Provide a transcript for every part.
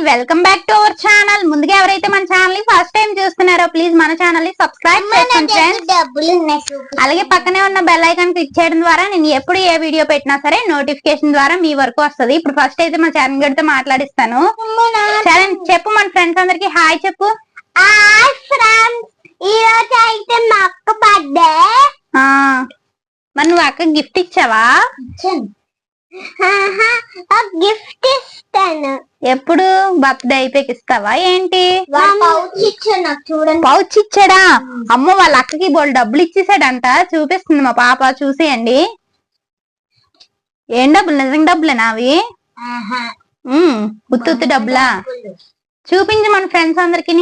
Welcome back to our channel. ముందుగా ఎవరైతే మన ఛానల్ ని ఫస్ట్ టైం చూస్తున్నారో ప్లీజ్ మన ఛానల్ ని సబ్స్క్రైబ్ చేసుకోండి ఫ్రెండ్స్. అలాగే పక్కనే ఉన్న బెల్ ఐకాన్ క్లిక్ చేయడం ద్వారా నేను ఎప్పుడు ఏ వీడియో పెట్టినా సరే నోటిఫికేషన్ ద్వారా మీ వరకు వస్తుంది. ఇప్పుడు ఫస్ట్ అయితే మన చరణ్ గడితో మాట్లాడిస్తాను. చరణ్ చెప్పు, మన ఫ్రెండ్స్ అందరికి హాయ్ చెప్పు. ఈ రోజు అయితే మా అక్క బర్త్డే. మరి నువ్వు అక్క గిఫ్ట్ ఇచ్చావా? గిఫ్ట్ ఇస్తాను. ఎప్పుడు బర్త్డే అయిపోయి ఇస్తావా ఏంటి? పౌచ్ ఇచ్చాను నాకు, చూడండి. పౌచ్ ఇచ్చాడా? అమ్మో, వాళ్ళ అక్కకి బోల్ డబ్బులు ఇచ్చేసాడంట. చూపిస్తుంది మా పాప, చూసేయండి. ఏం డబ్బులు? నిజంగా డబ్బులేనా అవి? ఉత్తి డబ్బులా? చూపించి మన ఫ్రెండ్స్ అందరికి.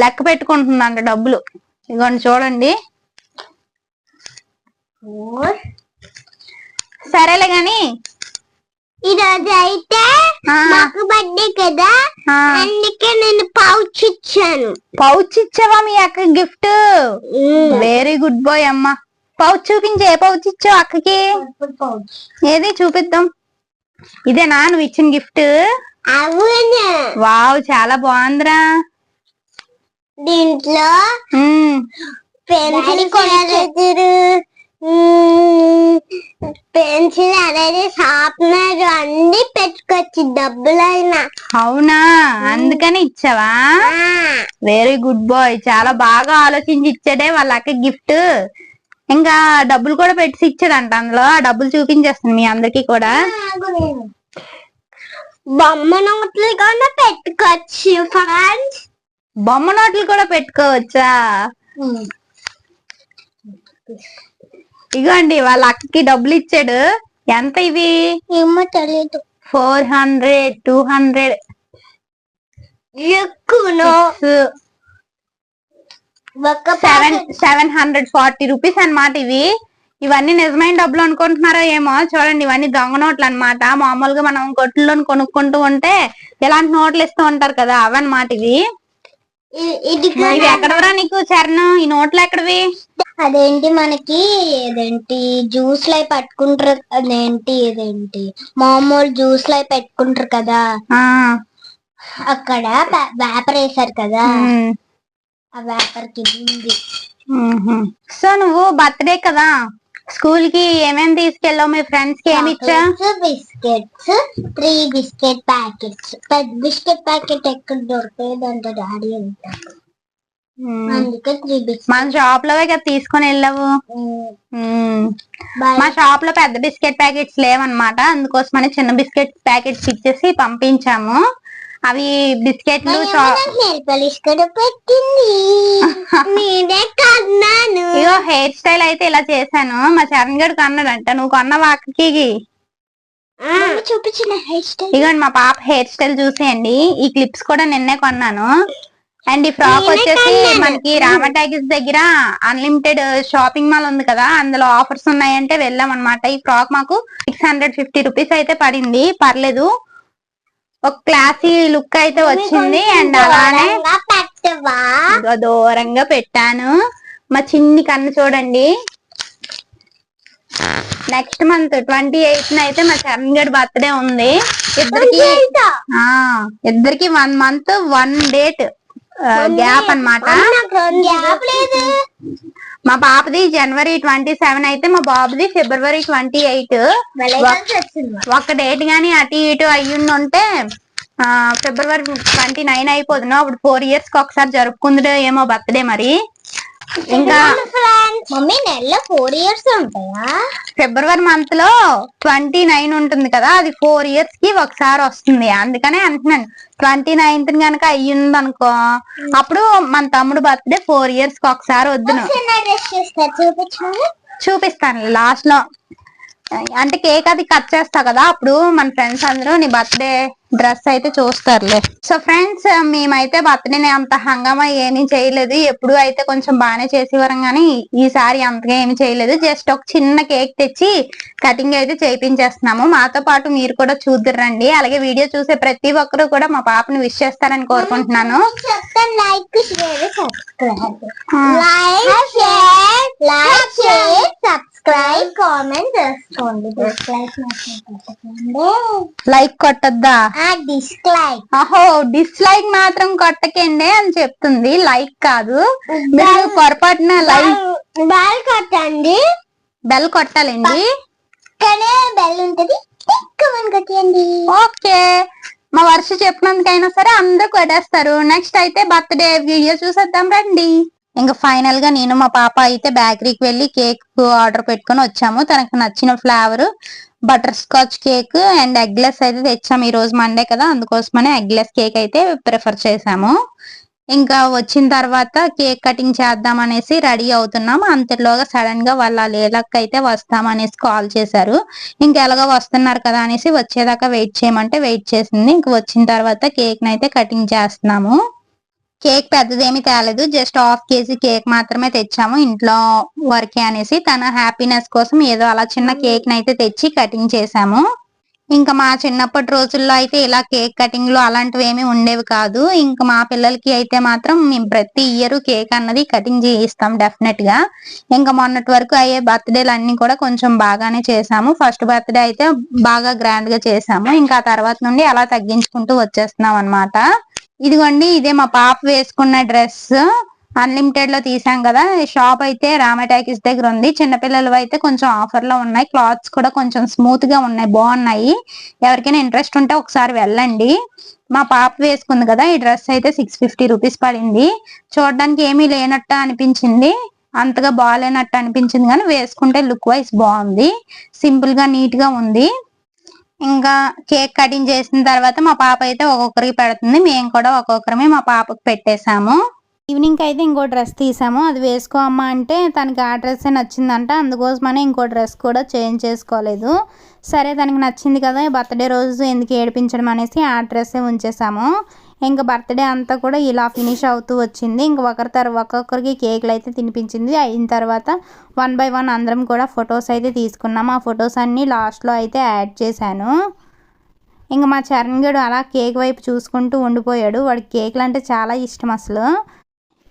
లెక్క పెట్టుకుంటుందంట డబ్బులు. ఇదిగోండి చూడండి. సరేలే గాని ఈరోజు అయితే మాకు బర్త్డే కదా, అందుకే నేను పౌచ్ ఇచ్చాను. పౌచ్ ఇచ్చావా మీ అక్క గిఫ్ట్? వెరీ గుడ్ బాయ్ అమ్మ. పౌచ్ చూపించే, ఏ పౌచ్ ఇచ్చావు అక్కకి? ఏది చూపిద్దాం. ఇదేనా నువ్వు ఇచ్చిన గిఫ్ట్? అవును. వావ్, చాలా బాగుందిరా. దీంట్లో పెన్సిల్ అనేది షార్ప్నర్ అన్ని పెట్టుకోవచ్చు, డబ్బులైనా. అవునా, అందుకని ఇచ్చావా? Very good boy. చాలా బాగా ఆలోచించి ఇచ్చాడే వాళ్ళ అక్క గిఫ్ట్. ఇంకా డబ్బులు కూడా పెట్టి ఇచ్చాడంట అందులో. ఆ డబ్బులు చూపించేస్తాను మీ అందరికి కూడా. బొమ్మ నోట్లు కూడా పెట్టుకోవచ్చు ఫ్రెండ్స్. బొమ్మ నోట్లు కూడా పెట్టుకోవచ్చా? ఇగోండి వాళ్ళ అక్కకి డబ్బులు ఇచ్చాడు. ఎంత ఇవి? ఏమో తెలియదు. 400, 200 ఎక్కువ 740 రూపీస్ అన్నమాట ఇవి. ఇవన్నీ నిజమైన డబ్బులు అనుకుంటున్నారో ఏమో. చూడండి, ఇవన్నీ దొంగ నోట్లు అన్నమాట. మామూలుగా మనం కొట్టుల్లో కొనుక్కుంటూ ఉంటే ఇలాంటి నోట్లు ఇస్తూ ఉంటారు కదా, అవన్నమాట ఇవి. ఇవి ఎక్కడవరా నీకు చరణ్? ఈ నోట్లు ఎక్కడవి? అదేంటి మనకి ఏదేంటి జ్యూస్ లై పట్టుకుంటారు, ఏదేంటి మామూలు జ్యూస్ లై పెట్టుకుంటారు కదా, అక్కడ వేపర్ వేసారు కదా, ఆ వేపర్ కి ఉంది. సో నువ్వు బర్త్డే కదా, స్కూల్ కి ఏమేమి తీసుకెళ్ళావు? మీ ఫ్రెండ్స్ కి ఏమి ఇచ్చా? Biscuits, 3 biscuit packets. పెద్ద బిస్కెట్ ప్యాకెట్ ఎక్కడ దొరికేదంట డాడీ అంటారు, అందుకే 3 బిస్కెట్. మన షాప్ లోవే కదా తీసుకొని వెళ్ళావు. మా షాప్ లో పెద్ద బిస్కెట్ ప్యాకెట్స్ లేవన్నమాట, అందుకోసమని చిన్న బిస్కెట్ ప్యాకెట్స్ ఇచ్చేసి పంపించాము. అవి బిస్కెట్లు ఇగో హెయిర్ స్టైల్ అయితే ఇలా చేశాను. మా చరణ్ గడు కొన్నాడంట. నువ్వు కొన్నావా అక్కకి? చూపించిన హెయిర్ స్టైల్. ఇగోండి మా పాప హెయిర్ స్టైల్ చూసేయండి. ఈ క్లిప్స్ కూడా నిన్నే కొన్నాను. అండ్ ఈ ఫ్రాక్ వచ్చేసి మనకి రామ టాకీస్ దగ్గర అన్లిమిటెడ్ షాపింగ్ మాల్ ఉంది కదా, అందులో ఆఫర్స్ ఉన్నాయంటే వెళ్ళాం అనమాట. ఈ ఫ్రాక్ మాకు 650 రూపీస్ అయితే పడింది. పర్లేదు, ఒక క్లాసీ లుక్ అయితే వచ్చింది. అండ్ అలానే దూరంగా పెట్టాను. మా చిన్ని కన్ను చూడండి. నెక్స్ట్ మంత్ 28న అయితే మా చరణ్ గడి బర్త్డే ఉంది. ఇద్దరికి 1 మంత్ 1 డేట్ గ్యాప్ అన్నమాట. మా పాపది January 27 అయితే మా బాబుది February 28. ఒక డేట్ గాని అటు ఇటు అయ్యిందంటే February 29 అయిపోతుంది. అప్పుడు 4 years కి ఒకసారి జరుపుకుందో ఏమో బర్త్డే. మరి ఇంకా మమ్మీ నెలలో 4 years ఉంటాయా? ఫిబ్రవరి మంత్ లో 29 ఉంటుంది కదా, అది 4 years కి ఒకసారి వస్తుంది. అందుకనే అంటున్నాను, 29th గనక అయ్యింది అనుకో, అప్పుడు మన తమ్ముడు బర్త్డే 4 years కి ఒకసారి వద్దును. చూపిస్తాను లాస్ట్ లో. అంటే కేక్ అది కట్ చేస్తా కదా, అప్పుడు మన ఫ్రెండ్స్ అందరూ నీ బర్త్డే డ్రెస్ అయితే చూస్తారులే. సో ఫ్రెండ్స్, మేమైతే బర్త్డేని అంత హంగామా ఏమీ చేయలేదు. ఎప్పుడు అయితే కొంచెం బాగానే చేసేవారం కానీ ఈసారి అంతగా ఏమి చేయలేదు. జస్ట్ ఒక చిన్న కేక్ తెచ్చి కటింగ్ అయితే చేయించేస్తున్నాము. మాతో పాటు మీరు కూడా చూద్దురండి. అలాగే వీడియో చూసే ప్రతి ఒక్కరు కూడా మా పాపని విష్ చేస్తారని కోరుకుంటున్నాను. సబ్స్క్రైబ్ కామెంట్ చేసుకోండి. లైక్ కొట్టద్దా? డిస్లైక్. అహో, డిస్లైక్ మాత్రం కొట్టకండి అని చెప్తుంది, లైక్ కాదు. మీరు పొరపాటున లైక్ బెల్ కొట్టండి. బెల్ కొట్టాలండి. కానీ బెల్ ఉంటది, కొట్టండి. ఓకే, మా వర్ష చెప్పినందుకైనా సరే అందరూ కొట్టేస్తారు. నెక్స్ట్ అయితే బర్త్డే వీడియో చూసేద్దాం రండి. ఇంకా ఫైనల్ గా నేను మా పాప అయితే బేకరీకి వెళ్ళి కేక్ ఆర్డర్ పెట్టుకుని వచ్చాము. తనకు నచ్చిన flavour butter scotch cake and eggless అయితే తెచ్చాము. ఈ రోజు మండే కదా, అందుకోసమనే ఎగ్లెస్ కేక్ అయితే ప్రిఫర్ చేసాము. ఇంకా వచ్చిన తర్వాత కేక్ కటింగ్ చేద్దాం అనేసి రెడీ అవుతున్నాము. అంతలోగా సడన్ గా వాళ్ళ లేలక్క అయితే వస్తామనేసి కాల్ చేశారు. ఇంకా ఎలాగో వస్తున్నారు కదా అనేసి వచ్చేదాకా వెయిట్ చేయమంటే వెయిట్ చేసింది. ఇంక వచ్చిన తర్వాత కేక్ నైతే కటింగ్ చేస్తున్నాము. కేక్ పెద్దదేమి తేలేదు, జస్ట్ హాఫ్ కేజీ కేక్ మాత్రమే తెచ్చాము ఇంట్లో వరకే అనేసి. తన హ్యాపీనెస్ కోసం ఏదో అలా చిన్న కేక్ నైతే తెచ్చి కటింగ్ చేసాము. ఇంకా మా చిన్నప్పటి రోజుల్లో అయితే ఇలా కేక్ కటింగ్ లో అలాంటివి ఏమి ఉండేవి కాదు. ఇంకా మా పిల్లలకి అయితే మాత్రం మేము ప్రతి ఇయర్ కేక్ అన్నది కటింగ్ చేయిస్తాం డెఫినెట్ గా. ఇంకా మొన్నటి వరకు అయ్యే బర్త్డేలు అన్ని కూడా కొంచెం బాగానే చేసాము. ఫస్ట్ బర్త్డే అయితే బాగా గ్రాండ్ గా చేసాము. ఇంకా ఆ తర్వాత నుండి అలా తగ్గించుకుంటూ వచ్చేస్తున్నాం అన్నమాట. ఇదిగోండి, ఇదే మా పాప వేసుకున్న డ్రెస్. అన్లిమిటెడ్ లో తీసాం కదా. షాప్ అయితే రామటాకీస్ దగ్గర ఉంది. చిన్నపిల్లలు అయితే కొంచెం ఆఫర్ లో ఉన్నాయి. క్లాత్స్ కూడా కొంచెం స్మూత్ గా ఉన్నాయి, బాగున్నాయి. ఎవరికైనా ఇంట్రెస్ట్ ఉంటే ఒకసారి వెళ్ళండి. మా పాప వేసుకుంది కదా ఈ డ్రెస్ అయితే 650 రూపీస్ పడింది. చూడడానికి ఏమీ లేనట్టు అనిపించింది, అంతగా బాగాలేనట్టు అనిపించింది, కానీ వేసుకుంటే లుక్ వైజ్ బాగుంది, సింపుల్ గా నీట్ గా ఉంది. ఇంకా కేక్ కటింగ్ చేసిన తర్వాత మా పాప అయితే ఒక్కొక్కరికి పెడుతుంది. మేము కూడా ఒక్కొక్కరమే మా పాపకు పెట్టేశాము. ఈవినింగ్ అయితే ఇంకో డ్రెస్ తీసాము, అది వేసుకో అమ్మా అంటే తనకి ఆ డ్రెస్ నచ్చిందంట. అందుకోసమనే ఇంకో డ్రెస్ కూడా చేంజ్ చేసుకోలేదు. సరే తనకి నచ్చింది కదా, బర్త్డే రోజు ఎందుకు ఏడిపించడం అనేసి ఆ డ్రెస్సే ఉంచేసాము. ఇంకా బర్త్డే అంతా కూడా ఇలా ఫినిష్ అవుతూ వచ్చింది. ఇంకా ఒక్కొక్కరికి కేకులు అయితే తినిపించింది. అయిన తర్వాత 1 by 1 అందరం కూడా ఫొటోస్ అయితే తీసుకున్నాము. ఆ ఫొటోస్ అన్నీ లాస్ట్లో అయితే యాడ్ చేశాను. ఇంకా మా చరణ్ గడు అలా కేక్ వైపు చూసుకుంటూ ఉండిపోయాడు. వాడికి కేకులు అంటే చాలా ఇష్టం అసలు.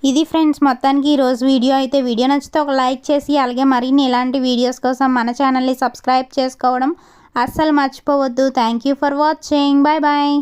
ఇది ఫ్రెండ్స్ మొత్తానికి ఈరోజు వీడియో అయితే. వీడియో నచ్చితే ఒక లైక్ చేసి అలాగే మరిన్ని ఇలాంటి వీడియోస్ కోసం మన ఛానల్ని సబ్స్క్రైబ్ చేసుకోవడం అస్సలు మర్చిపోవద్దు. Thank you for watching. Bye bye.